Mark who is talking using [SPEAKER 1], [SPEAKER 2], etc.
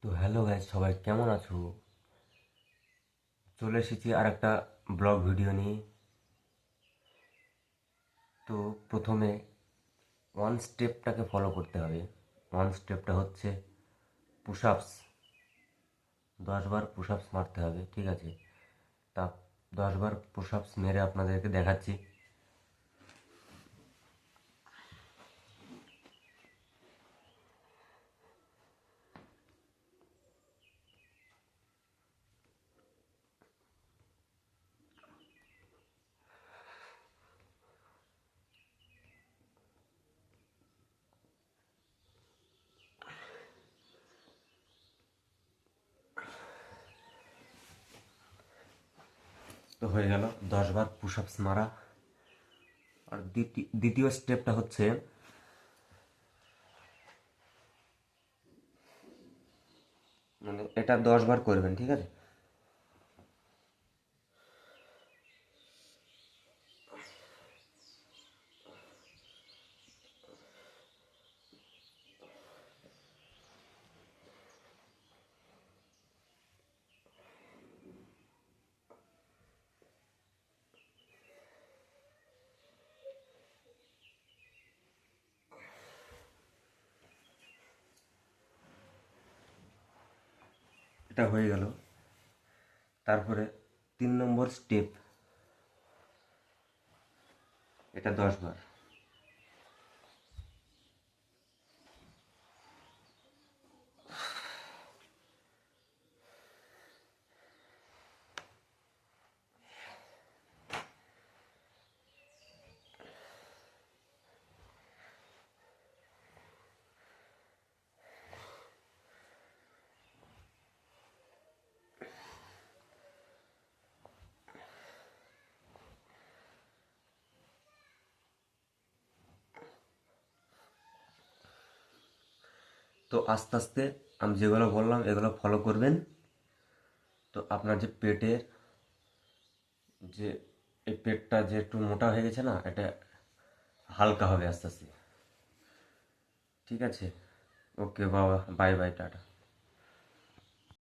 [SPEAKER 1] তো hello guys, সবাই কেমন আছো? চলে এসেছি আর একটা ব্লগ ভিডিও নিয়ে। তো প্রথমে ওয়ান স্টেপটাকে ফলো করতে হবে। ওয়ান স্টেপটা হচ্ছে পুশ আপস। 10 বার পুশ আপস মারতে হবে, ঠিক আছে? তা 10 বার পুশ আপস মেরে আপনাদেরকে দেখাচ্ছি। তো হয়ে গেল 10 বার পুশ আপস মারা। আর দ্বিতীয় স্টেপটা হচ্ছে মানে এটা 10 বার করবেন, ঠিক আছে? এটা হয়ে গেল। তারপরে 3 নম্বর স্টেপ, এটা 10 বার। তো আস্তে আস্তে আমি যেগুলো বললাম এগুলো ফলো করবেন। তো আপনার যে পেটের যে এই পেটটা যে একটু মোটা হয়ে গেছে না, এটা হালকা হবে আস্তে আস্তে, ঠিক আছে? ওকে বাবা, বাই বাই, টাটা।